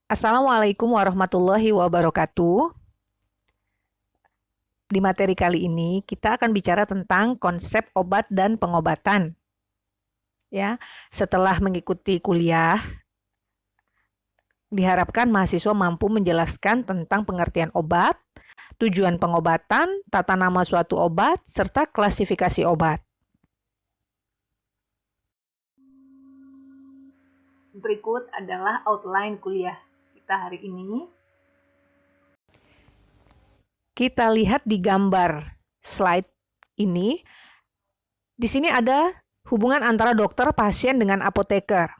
Assalamualaikum warahmatullahi wabarakatuh. Di materi kali ini kita akan bicara tentang konsep obat dan pengobatan. Ya, setelah mengikuti kuliah, diharapkan mahasiswa mampu menjelaskan tentang pengertian obat, tujuan pengobatan, tata nama suatu obat, serta klasifikasi obat. Berikut adalah outline kuliah kita hari ini. Kita lihat di gambar slide ini. Di sini ada hubungan antara dokter, pasien, dengan apoteker.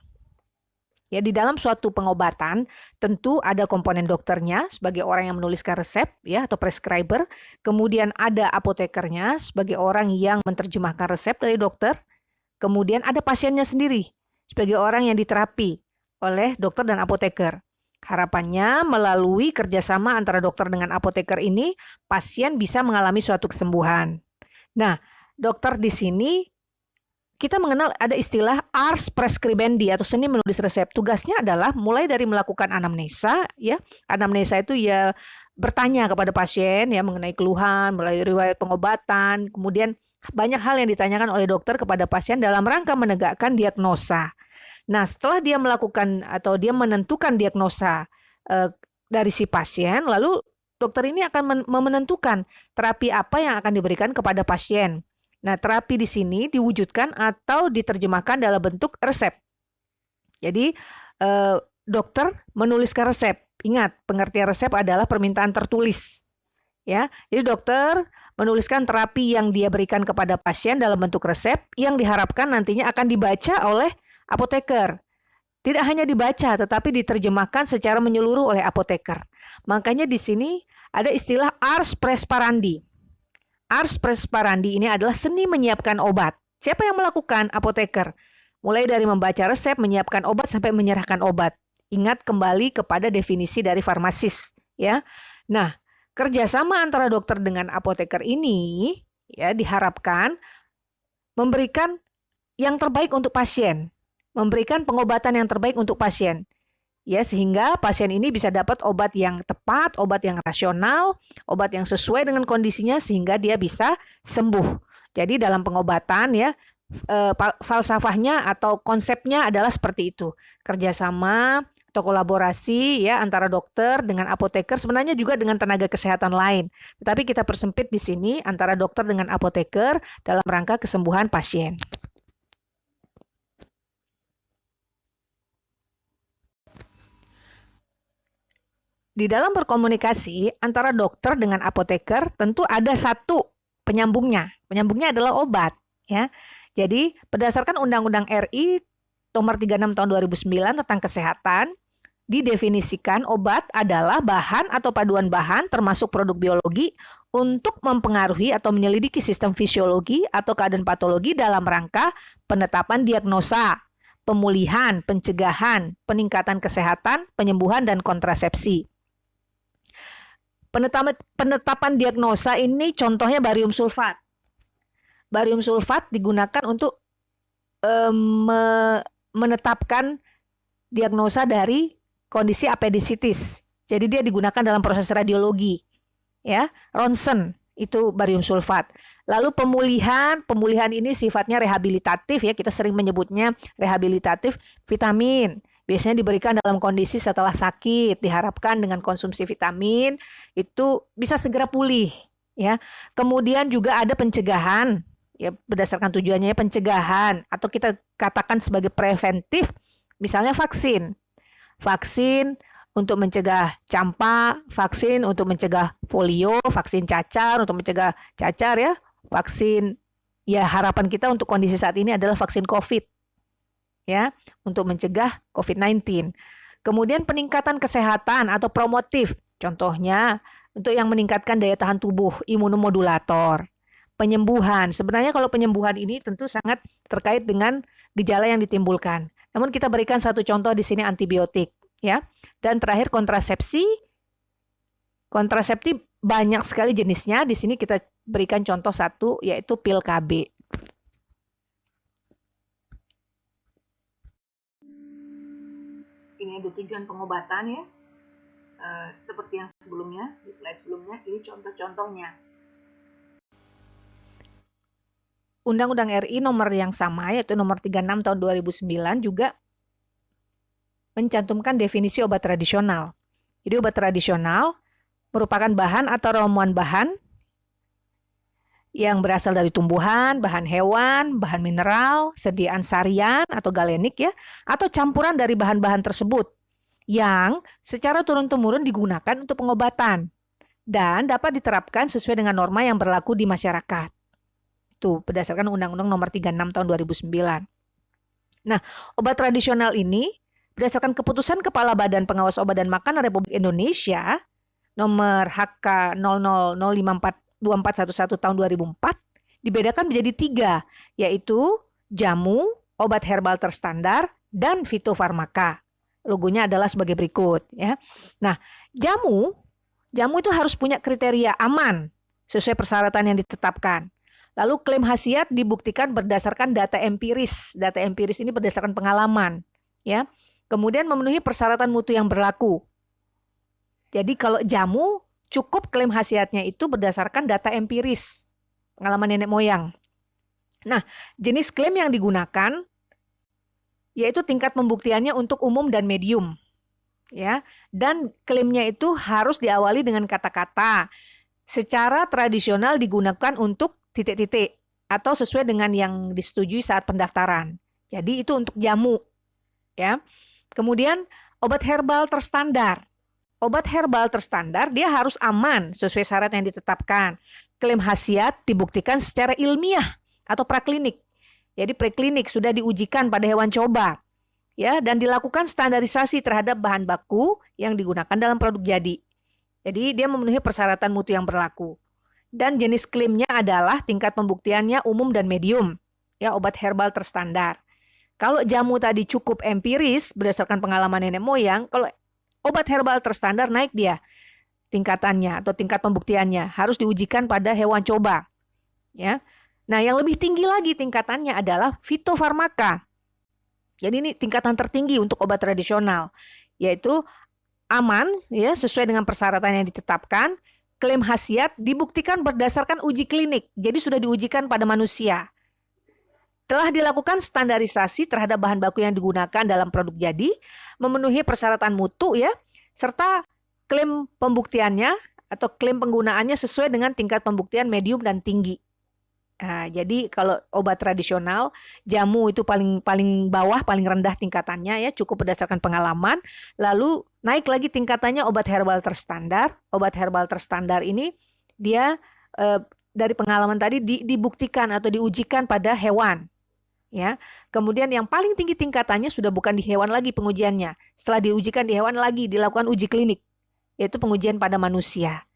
Ya, di dalam suatu pengobatan tentu ada komponen dokternya sebagai orang yang menuliskan resep ya atau prescriber, kemudian ada apotekernya sebagai orang yang menerjemahkan resep dari dokter, kemudian ada pasiennya sendiri sebagai orang yang diterapi oleh dokter dan apoteker. Harapannya melalui kerjasama antara dokter dengan apoteker ini, pasien bisa mengalami suatu kesembuhan. Nah, dokter di sini kita mengenal ada istilah ars prescribendi atau seni menulis resep. Tugasnya adalah mulai dari melakukan anamnesa, ya. Anamnesa itu ya bertanya kepada pasien ya mengenai keluhan, mulai riwayat pengobatan, kemudian banyak hal yang ditanyakan oleh dokter kepada pasien dalam rangka menegakkan diagnosa. Nah, setelah dia melakukan atau dia menentukan diagnosa dari si pasien, lalu dokter ini akan menentukan terapi apa yang akan diberikan kepada pasien. Nah, terapi di sini diwujudkan atau diterjemahkan dalam bentuk resep. Jadi, dokter menuliskan resep. Ingat, pengertian resep adalah permintaan tertulis. Ya, jadi dokter menuliskan terapi yang dia berikan kepada pasien dalam bentuk resep yang diharapkan nantinya akan dibaca oleh apoteker. Tidak hanya dibaca, tetapi diterjemahkan secara menyeluruh oleh apoteker. Makanya di sini ada istilah ars presparandi. Ars presparandi ini adalah seni menyiapkan obat. Siapa yang melakukan? Apoteker. Mulai dari membaca resep, menyiapkan obat, sampai menyerahkan obat. Ingat kembali kepada definisi dari farmasis. Ya. Nah, kerjasama antara dokter dengan apoteker ini ya diharapkan memberikan yang terbaik untuk pasien. Memberikan pengobatan yang terbaik untuk pasien. Ya, sehingga pasien ini bisa dapat obat yang tepat, obat yang rasional, obat yang sesuai dengan kondisinya sehingga dia bisa sembuh. Jadi dalam pengobatan ya, falsafahnya atau konsepnya adalah seperti itu. Kerjasama atau kolaborasi ya antara dokter dengan apoteker, sebenarnya juga dengan tenaga kesehatan lain. Tetapi kita persempit di sini antara dokter dengan apoteker dalam rangka kesembuhan pasien. Di dalam berkomunikasi antara dokter dengan apoteker tentu ada satu penyambungnya. Penyambungnya adalah obat, ya. Jadi, berdasarkan Undang-Undang RI Nomor 36 Tahun 2009 tentang kesehatan, didefinisikan obat adalah bahan atau paduan bahan termasuk produk biologi untuk mempengaruhi atau menyelidiki sistem fisiologi atau keadaan patologi dalam rangka penetapan diagnosa, pemulihan, pencegahan, peningkatan kesehatan, penyembuhan, dan kontrasepsi. Penetapan diagnosa ini contohnya barium sulfat. Barium sulfat digunakan untuk menetapkan diagnosa dari kondisi apendisitis. Jadi dia digunakan dalam proses radiologi. Ya, ronsen itu barium sulfat. Lalu pemulihan ini sifatnya rehabilitatif ya, kita sering menyebutnya rehabilitatif vitamin. Biasanya diberikan dalam kondisi setelah sakit, diharapkan dengan konsumsi vitamin itu bisa segera pulih ya. Kemudian juga ada pencegahan ya, berdasarkan tujuannya pencegahan atau kita katakan sebagai preventif, misalnya vaksin. Vaksin untuk mencegah campak, vaksin untuk mencegah polio, vaksin cacar untuk mencegah cacar ya. Vaksin ya harapan kita untuk kondisi saat ini adalah vaksin COVID. Ya, untuk mencegah COVID-19. Kemudian peningkatan kesehatan atau promotif, contohnya untuk yang meningkatkan daya tahan tubuh, imunomodulator. Penyembuhan, sebenarnya kalau penyembuhan ini tentu sangat terkait dengan gejala yang ditimbulkan. Namun kita berikan satu contoh di sini antibiotik, ya. Dan terakhir kontrasepsi. Kontrasepsi banyak sekali jenisnya. Di sini kita berikan contoh satu yaitu pil KB. Ini Ini ada tujuan pengobatan ya. Seperti yang sebelumnya, di slide sebelumnya, ini contoh-contohnya. Undang-Undang RI nomor yang sama, yaitu nomor 36 tahun 2009 juga mencantumkan definisi obat tradisional. Jadi obat tradisional merupakan bahan atau ramuan bahan yang berasal dari tumbuhan, bahan hewan, bahan mineral, sediaan sarian atau galenik ya, atau campuran dari bahan-bahan tersebut yang secara turun-temurun digunakan untuk pengobatan dan dapat diterapkan sesuai dengan norma yang berlaku di masyarakat. Itu berdasarkan Undang-Undang Nomor 36 Tahun 2009. Nah, obat tradisional ini berdasarkan keputusan Kepala Badan Pengawas Obat dan Makanan Republik Indonesia nomor HK 00054241 tahun 2004 dibedakan menjadi 3, yaitu jamu, obat herbal terstandar, dan fitofarmaka. Logonya adalah sebagai berikut ya. Nah, jamu itu harus punya kriteria aman sesuai persyaratan yang ditetapkan. Lalu klaim khasiat dibuktikan berdasarkan data empiris. Data empiris ini berdasarkan pengalaman, ya. Kemudian memenuhi persyaratan mutu yang berlaku. Jadi kalau jamu cukup klaim khasiatnya itu berdasarkan data empiris, pengalaman nenek moyang. Nah, jenis klaim yang digunakan yaitu tingkat pembuktiannya untuk umum dan medium, ya. Dan klaimnya itu harus diawali dengan kata-kata secara tradisional digunakan untuk titik-titik atau sesuai dengan yang disetujui saat pendaftaran. Jadi itu untuk jamu, ya. Kemudian obat herbal terstandar. Obat herbal terstandar dia harus aman sesuai syarat yang ditetapkan. Klaim khasiat dibuktikan secara ilmiah atau praklinik. Jadi preklinik sudah diujikan pada hewan coba, ya, dan dilakukan standarisasi terhadap bahan baku yang digunakan dalam produk jadi. Jadi dia memenuhi persyaratan mutu yang berlaku. Dan jenis klaimnya adalah tingkat pembuktiannya umum dan medium, ya, obat herbal terstandar. Kalau jamu tadi cukup empiris berdasarkan pengalaman nenek moyang, kalau obat herbal terstandar naik dia tingkatannya atau tingkat pembuktiannya harus diujikan pada hewan coba, ya. Nah, yang lebih tinggi lagi tingkatannya adalah fitofarmaka. Jadi ini tingkatan tertinggi untuk obat tradisional, yaitu aman ya sesuai dengan persyaratan yang ditetapkan, klaim khasiat dibuktikan berdasarkan uji klinik. Jadi sudah diujikan pada manusia. Telah dilakukan standarisasi terhadap bahan baku yang digunakan dalam produk jadi, memenuhi persyaratan mutu ya, serta klaim pembuktiannya atau klaim penggunaannya sesuai dengan tingkat pembuktian medium dan tinggi. Nah, jadi kalau obat tradisional, jamu itu paling bawah, paling rendah tingkatannya ya, cukup berdasarkan pengalaman. Lalu naik lagi tingkatannya obat herbal terstandar. Obat herbal terstandar ini dia dari pengalaman tadi dibuktikan atau diujikan pada hewan. Ya. Kemudian yang paling tinggi tingkatannya sudah bukan di hewan lagi pengujiannya. Setelah diujikan di hewan lagi dilakukan uji klinik, yaitu pengujian pada manusia.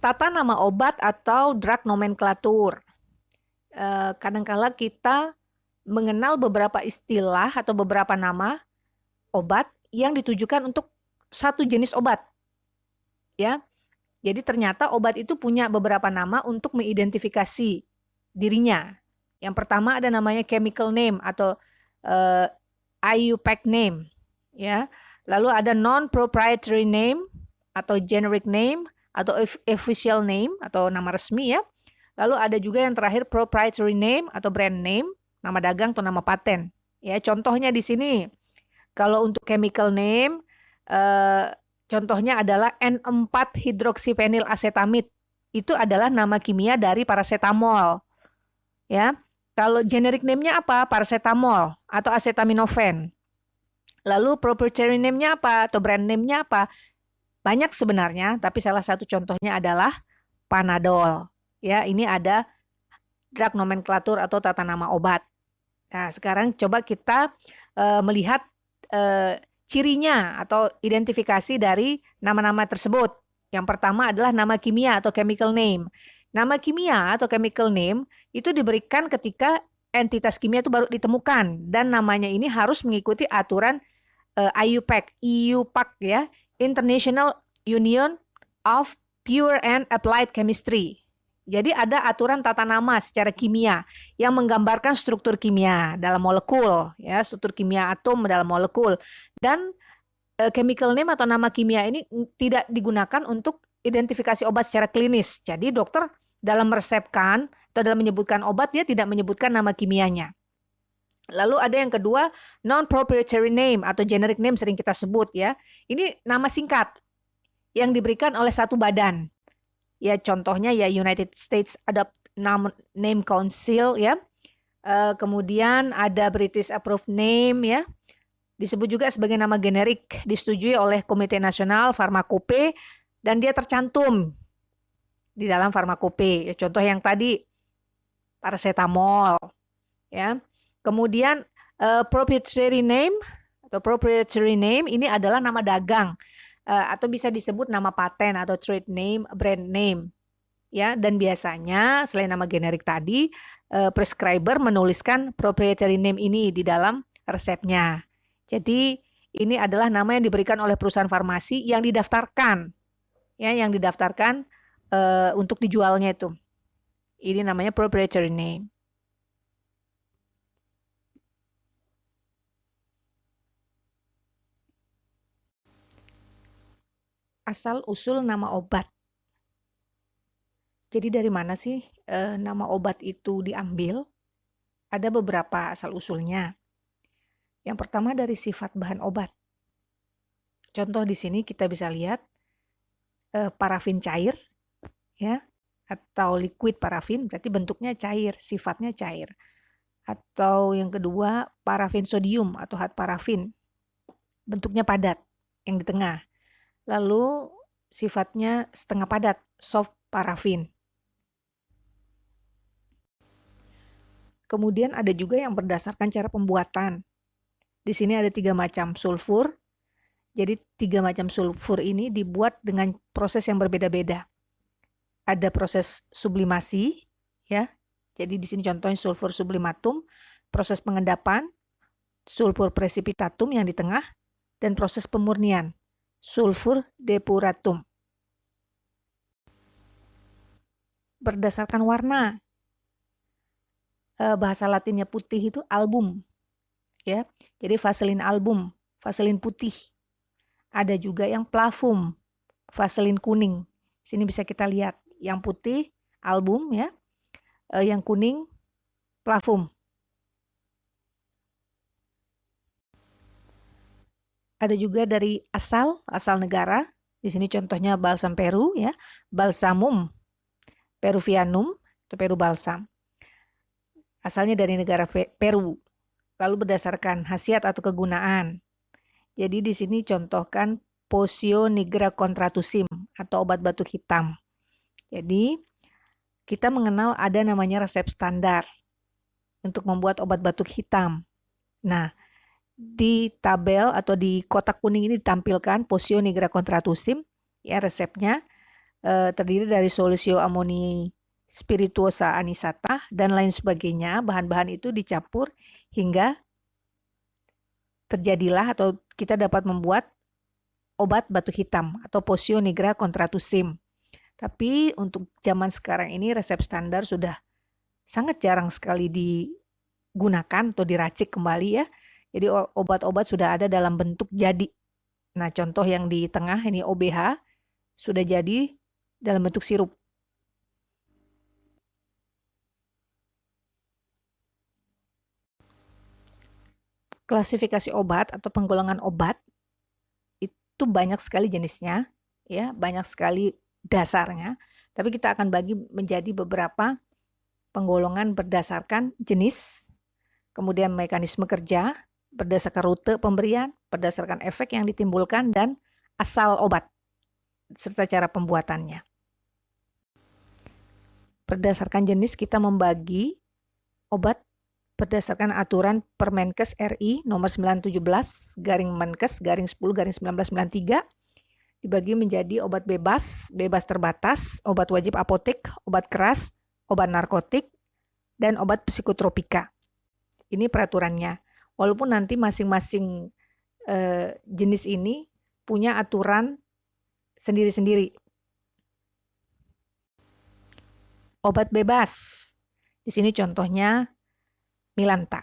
Tata nama obat atau drug nomenklatur. Kadangkala kita mengenal beberapa istilah atau beberapa nama obat yang ditujukan untuk satu jenis obat. Ya. Jadi ternyata obat itu punya beberapa nama untuk mengidentifikasi dirinya. Yang pertama ada namanya chemical name atau IUPAC name, ya. Lalu ada non-proprietary name atau generic name atau official name atau nama resmi ya. Lalu ada juga yang terakhir proprietary name atau brand name, nama dagang atau nama paten. Ya, contohnya di sini. Kalau untuk chemical name contohnya adalah N4 hidroksifenil asetamid. Itu adalah nama kimia dari paracetamol. Ya. Kalau generic name-nya apa? Paracetamol atau acetaminophen. Lalu proprietary name-nya apa atau brand name-nya apa? Banyak sebenarnya, tapi salah satu contohnya adalah Panadol. Ya, ini ada drug nomenklatur atau tata nama obat. Nah, sekarang coba kita melihat cirinya atau identifikasi dari nama-nama tersebut. Yang pertama adalah nama kimia atau chemical name. Nama kimia atau chemical name itu diberikan ketika entitas kimia itu baru ditemukan dan namanya ini harus mengikuti aturan IUPAC ya. International Union of Pure and Applied Chemistry. Jadi ada aturan tata nama secara kimia yang menggambarkan struktur kimia dalam molekul, ya, struktur kimia atom dalam molekul. Dan chemical name atau nama kimia ini tidak digunakan untuk identifikasi obat secara klinis. Jadi dokter dalam meresepkan atau dalam menyebutkan obat dia tidak menyebutkan nama kimianya. Lalu ada yang kedua, non-proprietary name atau generic name sering kita sebut ya. Ini nama singkat yang diberikan oleh satu badan. Ya contohnya ya United States Adopt Name Council ya. Kemudian ada British Approved Name ya. Disebut juga sebagai nama generik, disetujui oleh Komite Nasional Farmakope dan dia tercantum di dalam farmakope. Ya, contoh yang tadi paracetamol ya. Kemudian proprietary name atau proprietary name ini adalah nama dagang atau bisa disebut nama paten atau trade name, brand name. Ya, dan biasanya selain nama generik tadi, prescriber menuliskan proprietary name ini di dalam resepnya. Jadi ini adalah nama yang diberikan oleh perusahaan farmasi yang didaftarkan, ya, yang didaftarkan untuk dijualnya itu. Ini namanya proprietary name. Asal usul nama obat. Jadi dari mana sih nama obat itu diambil? Ada beberapa asal usulnya. Yang pertama dari sifat bahan obat. Contoh di sini kita bisa lihat parafin cair, ya, atau liquid parafin, berarti bentuknya cair, sifatnya cair. Atau yang kedua parafin sodium atau hard parafin, bentuknya padat, yang di tengah. Lalu sifatnya setengah padat, soft parafin. Kemudian ada juga yang berdasarkan cara pembuatan. Di sini ada 3 macam sulfur. Jadi 3 macam sulfur ini dibuat dengan proses yang berbeda-beda. Ada proses sublimasi, ya. Jadi di sini contohnya sulfur sublimatum, proses pengendapan, sulfur precipitatum yang di tengah, dan proses pemurnian, sulfur depuratum. Berdasarkan warna, bahasa Latinnya putih itu album, ya. Jadi vaselin album, vaselin putih. Ada juga yang plavum, vaselin kuning. Sini bisa kita lihat, yang putih album ya, yang kuning plavum. Ada juga dari asal negara. Di sini contohnya balsam Peru ya, balsamum peruvianum atau Peru balsam. Asalnya dari negara Peru. Lalu berdasarkan khasiat atau kegunaan. Jadi di sini contohkan Posio nigra contratusim atau obat batuk hitam. Jadi kita mengenal ada namanya resep standar untuk membuat obat batuk hitam. Nah, di tabel atau di kotak kuning ini ditampilkan Posio nigra contratusim, ya resepnya terdiri dari Solucio amoni spirituosa anisata dan lain sebagainya. Bahan-bahan itu dicampur hingga terjadilah atau kita dapat membuat obat batuk hitam atau Posio nigra contratusim. Tapi untuk zaman sekarang ini resep standar sudah sangat jarang sekali digunakan atau diracik kembali ya. Jadi obat-obat sudah ada dalam bentuk jadi. Nah, contoh yang di tengah ini OBH sudah jadi dalam bentuk sirup. Klasifikasi obat atau penggolongan obat itu banyak sekali jenisnya, ya, banyak sekali dasarnya. Tapi kita akan bagi menjadi beberapa penggolongan berdasarkan jenis, kemudian mekanisme kerja, berdasarkan rute pemberian, berdasarkan efek yang ditimbulkan, dan asal obat, serta cara pembuatannya. Berdasarkan jenis kita membagi obat berdasarkan aturan Permenkes RI nomor 917 garing Menkes garing 10 garing 1993 dibagi menjadi obat bebas, bebas terbatas, obat wajib apotek, obat keras, obat narkotik, dan obat psikotropika. Ini peraturannya. Walaupun nanti masing-masing jenis ini punya aturan sendiri-sendiri. obat bebas. Di sini contohnya Milanta.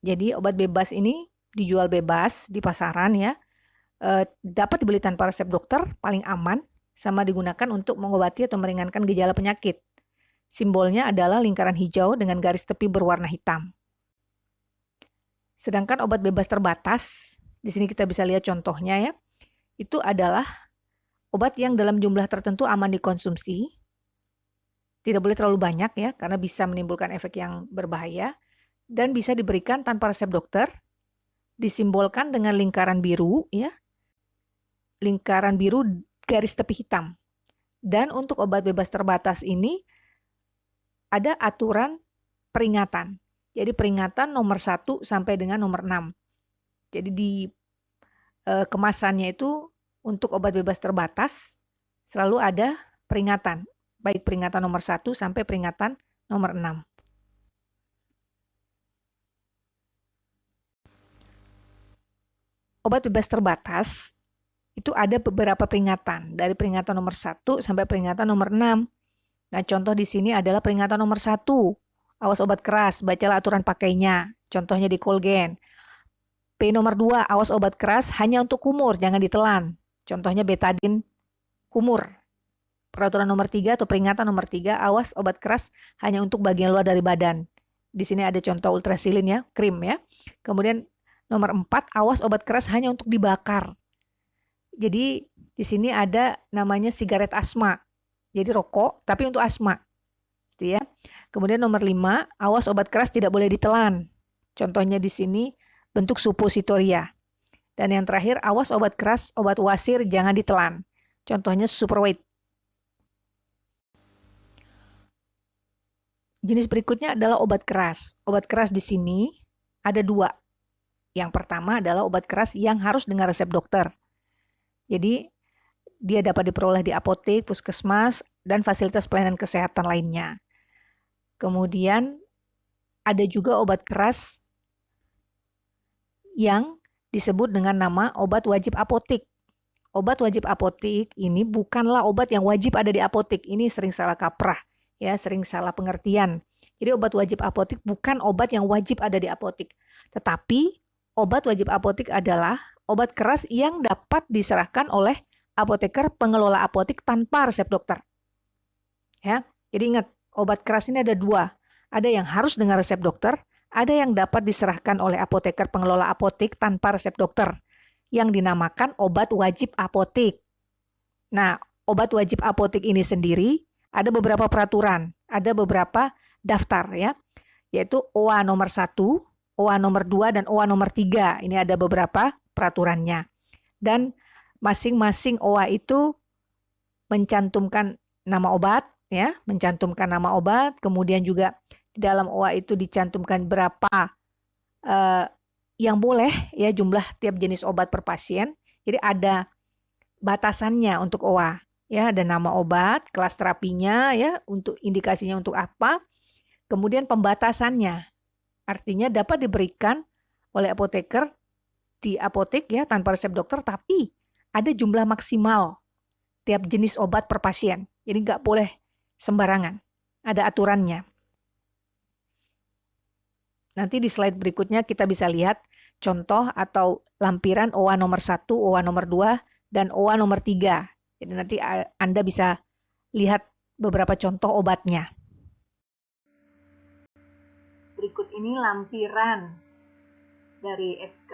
Jadi obat bebas ini dijual bebas di pasaran ya. Dapat dibeli tanpa resep dokter, paling aman, sama digunakan untuk mengobati atau meringankan gejala penyakit. Simbolnya adalah lingkaran hijau dengan garis tepi berwarna hitam. Sedangkan obat bebas terbatas, di sini kita bisa lihat contohnya ya. Itu adalah obat yang dalam jumlah tertentu aman dikonsumsi. Tidak boleh terlalu banyak ya, karena bisa menimbulkan efek yang berbahaya. Dan bisa diberikan tanpa resep dokter. Disimbolkan dengan lingkaran biru ya. Lingkaran biru garis tepi hitam. Dan untuk obat bebas terbatas ini ada aturan peringatan. Jadi peringatan nomor 1 sampai dengan nomor 6. Jadi di kemasannya itu untuk obat bebas terbatas selalu ada peringatan. Baik peringatan nomor 1 sampai peringatan nomor 6. Obat bebas terbatas itu ada beberapa peringatan. Dari peringatan nomor 1 sampai peringatan nomor 6. Nah, contoh di sini adalah peringatan nomor 1. Awas obat keras, bacalah aturan pakainya. Contohnya di Colgen. P nomor 2, awas obat keras hanya untuk kumur, jangan ditelan. Contohnya betadin kumur. Peraturan nomor 3 atau peringatan nomor 3, awas obat keras hanya untuk bagian luar dari badan. Di sini ada contoh ultrasilin ya, krim ya. Kemudian nomor 4, awas obat keras hanya untuk dibakar. Jadi di sini ada namanya sigaret asma. Jadi rokok tapi untuk asma. Gitu ya. Kemudian nomor 5, awas obat keras tidak boleh ditelan. Contohnya di sini bentuk suppositoria. Dan yang terakhir, awas obat keras, obat wasir jangan ditelan. Contohnya superweight. Jenis berikutnya adalah obat keras. Obat keras di sini ada 2. Yang pertama adalah obat keras yang harus dengan resep dokter. Jadi dia dapat diperoleh di apotek, puskesmas, dan fasilitas pelayanan kesehatan lainnya. Kemudian ada juga obat keras yang disebut dengan nama obat wajib apotek. Obat wajib apotek ini bukanlah obat yang wajib ada di apotek. Ini sering salah kaprah. Ya, sering salah pengertian. Jadi obat wajib apotek bukan obat yang wajib ada di apotek. Tetapi obat wajib apotek adalah obat keras yang dapat diserahkan oleh apoteker pengelola apotek tanpa resep dokter. Ya, jadi ingat, obat keras ini ada 2. Ada yang harus dengan resep dokter, ada yang dapat diserahkan oleh apoteker pengelola apotek tanpa resep dokter, yang dinamakan obat wajib apotek. Nah, obat wajib apotek ini sendiri ada beberapa peraturan, ada beberapa daftar ya, yaitu OA nomor 1, OA nomor 2, dan OA nomor 3. Ini ada beberapa peraturannya. Dan masing-masing OA itu mencantumkan nama obat, ya, mencantumkan nama obat, kemudian juga di dalam OA itu dicantumkan berapa yang boleh ya jumlah tiap jenis obat per pasien. Jadi ada batasannya untuk OA. Ya, ada nama obat, kelas terapinya, ya, untuk indikasinya untuk apa, kemudian pembatasannya, artinya dapat diberikan oleh apoteker di apotek ya tanpa resep dokter, tapi ada jumlah maksimal tiap jenis obat per pasien, jadi nggak boleh sembarangan, ada aturannya. Nanti di slide berikutnya kita bisa lihat contoh atau lampiran OA nomor 1, OA nomor 2, dan OA nomor 3. Jadi nanti Anda bisa lihat beberapa contoh obatnya. Berikut ini lampiran dari SK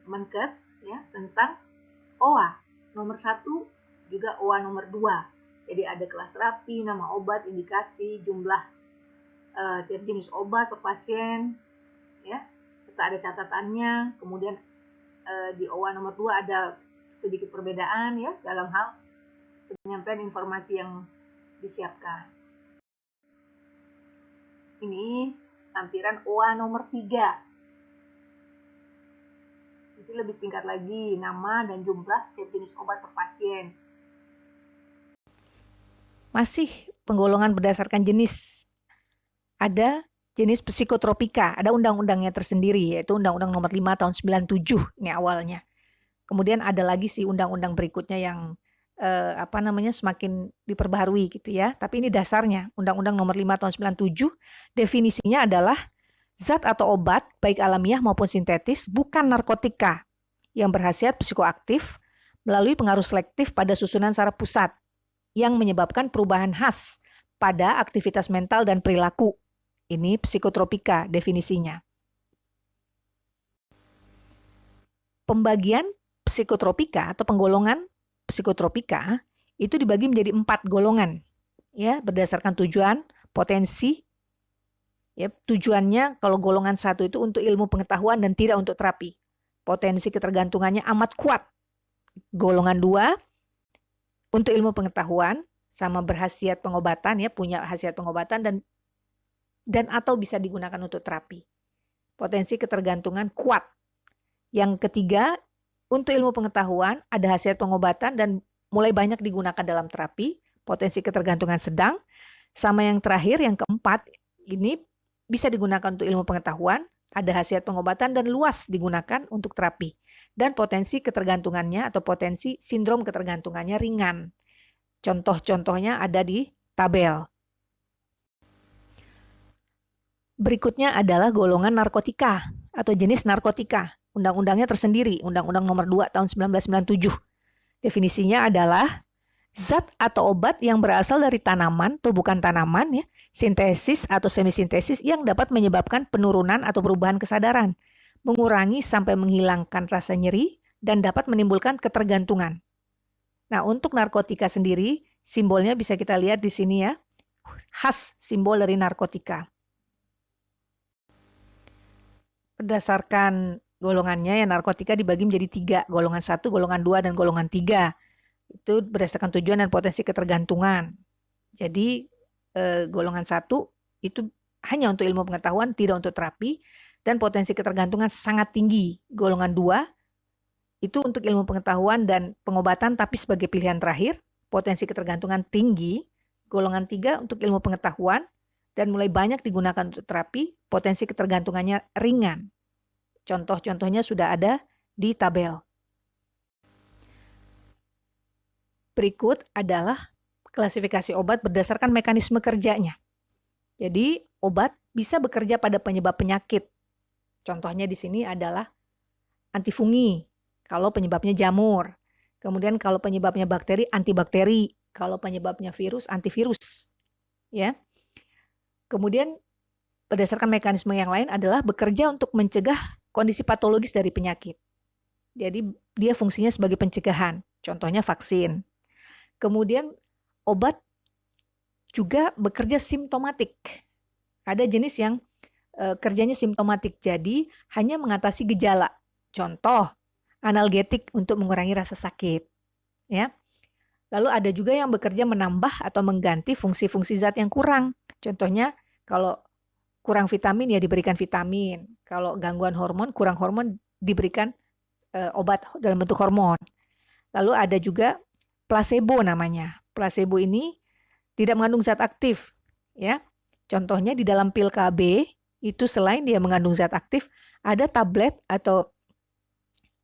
Menkes ya, tentang OA nomor 1 juga OA nomor 2. Jadi ada kelas terapi, nama obat, indikasi, jumlah tiap jenis obat per pasien ya. Serta ada catatannya. Kemudian di OA nomor 2 ada sedikit perbedaan ya dalam hal penyampaian informasi yang disiapkan. Ini lampiran OA nomor 3. Di sini lebih singkat lagi, nama dan jumlah tiap jenis obat per pasien. Masih penggolongan berdasarkan jenis. Ada jenis psikotropika, ada undang-undangnya tersendiri, yaitu Undang-Undang nomor 5 tahun 97, ini awalnya. Kemudian ada lagi undang-undang berikutnya yang semakin diperbaharui gitu ya. Tapi ini dasarnya Undang-Undang Nomor 5 Tahun 97, definisinya adalah zat atau obat baik alamiah maupun sintetis bukan narkotika yang berkhasiat psikoaktif melalui pengaruh selektif pada susunan saraf pusat yang menyebabkan perubahan khas pada aktivitas mental dan perilaku. Ini psikotropika definisinya. Pembagian psikotropika atau penggolongan psikotropika itu dibagi menjadi 4 golongan, ya, berdasarkan tujuan, potensi. Ya, tujuannya kalau golongan 1 itu untuk ilmu pengetahuan dan tidak untuk terapi. Potensi ketergantungannya amat kuat. Golongan 2 untuk ilmu pengetahuan sama berhasiat pengobatan, ya, punya khasiat pengobatan dan atau bisa digunakan untuk terapi. Potensi ketergantungan kuat. Yang ketiga, untuk ilmu pengetahuan ada khasiat pengobatan dan mulai banyak digunakan dalam terapi, potensi ketergantungan sedang. Sama yang terakhir, yang keempat, ini bisa digunakan untuk ilmu pengetahuan, ada khasiat pengobatan dan luas digunakan untuk terapi. Dan potensi ketergantungannya atau potensi sindrom ketergantungannya ringan. Contoh-contohnya ada di tabel. Berikutnya adalah golongan narkotika atau jenis narkotika. Undang-undangnya tersendiri, Undang-Undang Nomor 2 Tahun 1997. Definisinya adalah zat atau obat yang berasal dari tanaman atau bukan tanaman, ya, sintesis atau semisintesis yang dapat menyebabkan penurunan atau perubahan kesadaran, mengurangi sampai menghilangkan rasa nyeri, dan dapat menimbulkan ketergantungan. Nah, untuk narkotika sendiri, simbolnya bisa kita lihat di sini ya, khas simbol dari narkotika. Berdasarkan golongannya, ya, narkotika dibagi menjadi 3, golongan 1, golongan 2, dan golongan 3. Itu berdasarkan tujuan dan potensi ketergantungan. Jadi golongan 1 itu hanya untuk ilmu pengetahuan, tidak untuk terapi, dan potensi ketergantungan sangat tinggi. Golongan 2 itu untuk ilmu pengetahuan dan pengobatan tapi sebagai pilihan terakhir, potensi ketergantungan tinggi. Golongan 3 untuk ilmu pengetahuan dan mulai banyak digunakan untuk terapi, potensi ketergantungannya ringan. Contoh-contohnya sudah ada di tabel. Berikut adalah klasifikasi obat berdasarkan mekanisme kerjanya. Jadi, obat bisa bekerja pada penyebab penyakit. Contohnya di sini adalah antifungi, kalau penyebabnya jamur. Kemudian kalau penyebabnya bakteri, antibakteri. Kalau penyebabnya virus, antivirus. Ya. Kemudian berdasarkan mekanisme yang lain adalah bekerja untuk mencegah kondisi patologis dari penyakit. Jadi dia fungsinya sebagai pencegahan, contohnya vaksin. Kemudian obat juga bekerja simptomatik. Ada jenis yang kerjanya simptomatik, jadi hanya mengatasi gejala. Contoh, analgetik untuk mengurangi rasa sakit. Ya. Lalu ada juga yang bekerja menambah atau mengganti fungsi-fungsi zat yang kurang. Contohnya kalau kurang vitamin ya diberikan vitamin. Kalau gangguan hormon, kurang hormon diberikan obat dalam bentuk hormon. Lalu ada juga placebo namanya. Placebo ini tidak mengandung zat aktif, ya. Contohnya di dalam pil KB itu selain dia mengandung zat aktif, ada tablet atau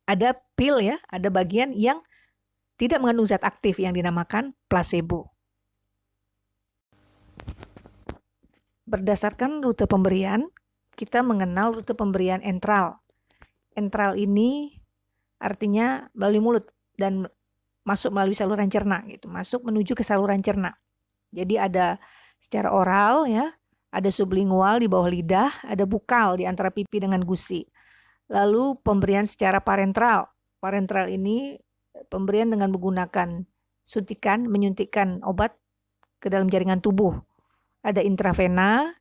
ada pil, ya, ada bagian yang tidak mengandung zat aktif yang dinamakan placebo. Berdasarkan rute pemberian, kita mengenal rute pemberian entral. Entral ini artinya melalui mulut dan masuk melalui saluran cerna, gitu. Masuk menuju ke saluran cerna. Jadi ada secara oral, ya, ada sublingual di bawah lidah, ada bukal di antara pipi dengan gusi. Lalu pemberian secara parentral. Parentral ini pemberian dengan menggunakan suntikan, menyuntikkan obat ke dalam jaringan tubuh. Ada intravena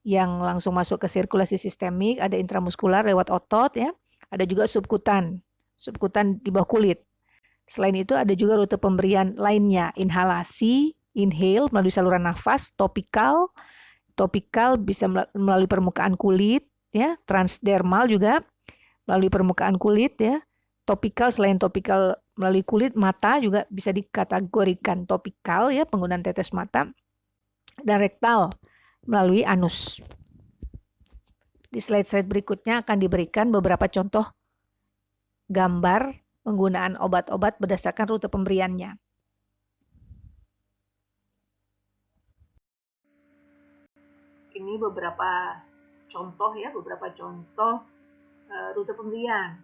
yang langsung masuk ke sirkulasi sistemik, ada intramuskular lewat otot, ya. Ada juga subkutan di bawah kulit. Selain itu ada juga rute pemberian lainnya, inhalasi, inhale melalui saluran nafas, topikal bisa melalui permukaan kulit, ya, transdermal juga melalui permukaan kulit, ya. Topikal selain topikal melalui kulit, mata juga bisa dikategorikan topikal, ya, penggunaan tetes mata. Dan rektal melalui anus. Di slide-slide berikutnya akan diberikan beberapa contoh gambar penggunaan obat-obat berdasarkan rute pemberiannya. Ini beberapa contoh rute pemberian.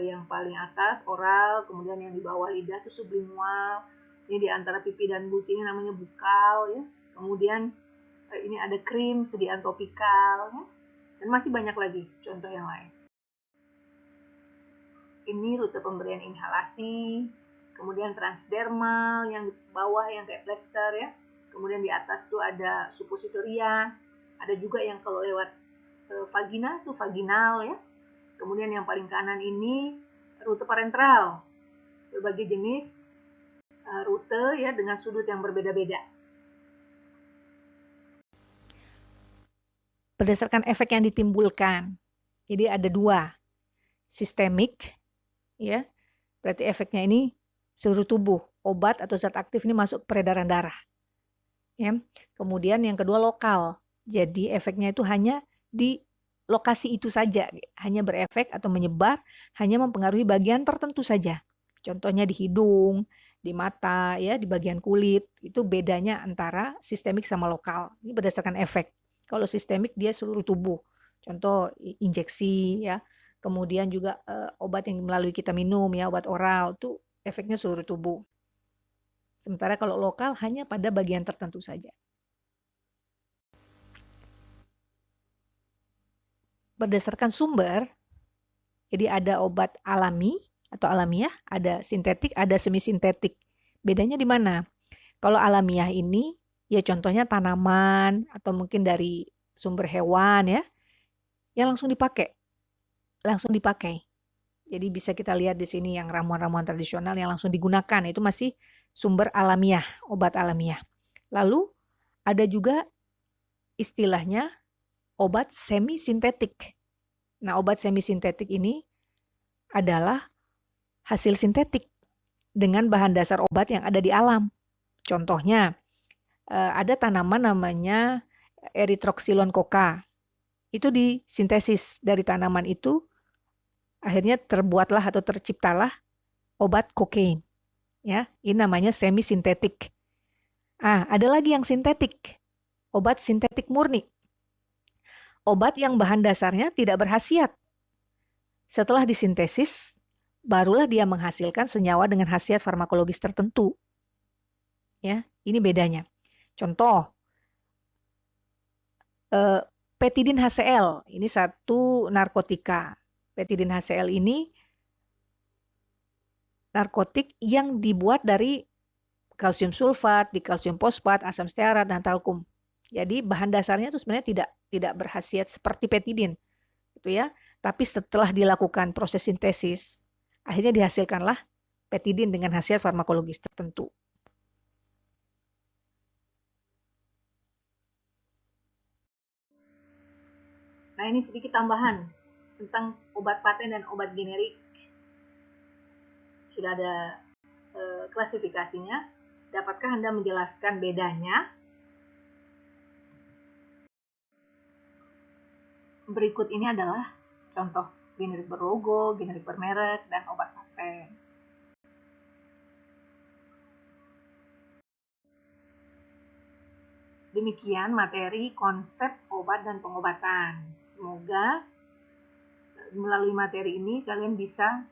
Yang paling atas oral, kemudian yang di bawah lidah itu sublingual, ini di antara pipi dan gusi ini namanya bukal ya. Kemudian ini ada krim, sediaan topikal ya. Dan masih banyak lagi contoh yang lain. Ini rute pemberian inhalasi, kemudian transdermal yang di bawah yang kayak plester ya. Kemudian di atas tuh ada suppositoria, ada juga yang kalau lewat vagina tuh vaginal ya. Kemudian yang paling kanan ini rute parentral, berbagai jenis rute ya dengan sudut yang berbeda-beda. Berdasarkan efek yang ditimbulkan, jadi ada 2, sistemik ya, berarti efeknya ini seluruh tubuh, obat atau zat aktif ini masuk peredaran darah. Ya. Kemudian yang kedua lokal, jadi efeknya itu hanya di lokasi itu saja, hanya berefek atau menyebar, hanya mempengaruhi bagian tertentu saja. Contohnya di hidung, di mata, ya, di bagian kulit. Itu bedanya antara sistemik sama lokal. Ini berdasarkan efek. Kalau sistemik dia seluruh tubuh. Contoh injeksi, ya. Kemudian juga obat yang melalui kita minum, ya, obat oral itu efeknya seluruh tubuh. Sementara kalau lokal hanya pada bagian tertentu saja. Berdasarkan sumber, jadi ada obat alami atau alamiah, ada sintetik, ada semi-sintetik. Bedanya di mana? Kalau alamiah ini, ya contohnya tanaman atau mungkin dari sumber hewan ya, yang langsung dipakai. Jadi bisa kita lihat di sini yang ramuan-ramuan tradisional yang langsung digunakan, itu masih sumber alamiah, obat alamiah. Lalu ada juga istilahnya obat semi-sintetik. Nah, obat semi-sintetik ini adalah hasil sintetik dengan bahan dasar obat yang ada di alam. Contohnya, ada tanaman namanya Erythroxylon coca. Itu disintesis dari tanaman itu, akhirnya terbuatlah atau terciptalah obat kokain. Ya, ini namanya semi-sintetik. Ada lagi yang sintetik, obat sintetik murni. Obat yang bahan dasarnya tidak berkhasiat. Setelah disintesis, barulah dia menghasilkan senyawa dengan khasiat farmakologis tertentu. Ya, ini bedanya. Contoh, petidin HCl, ini satu narkotika. Petidin HCl ini narkotik yang dibuat dari kalsium sulfat, dikalsium fosfat, asam stearat, dan talkum. Jadi bahan dasarnya itu sebenarnya tidak berkhasiat seperti petidin, gitu ya. Tapi setelah dilakukan proses sintesis, akhirnya dihasilkanlah petidin dengan khasiat farmakologis tertentu. Nah, ini sedikit tambahan tentang obat paten dan obat generik. Sudah ada klasifikasinya. Dapatkah Anda menjelaskan bedanya? Berikut ini adalah contoh generik berlogo, generik bermerek, dan obat paten. Demikian materi konsep obat dan pengobatan. Semoga melalui materi ini kalian bisa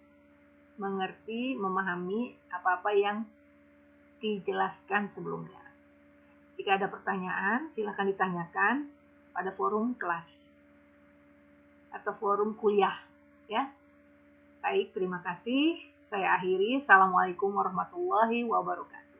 mengerti, memahami apa-apa yang dijelaskan sebelumnya. Jika ada pertanyaan, silakan ditanyakan pada forum kelas atau forum kuliah, ya. Baik, terima kasih. Saya akhiri. Assalamualaikum warahmatullahi wabarakatuh.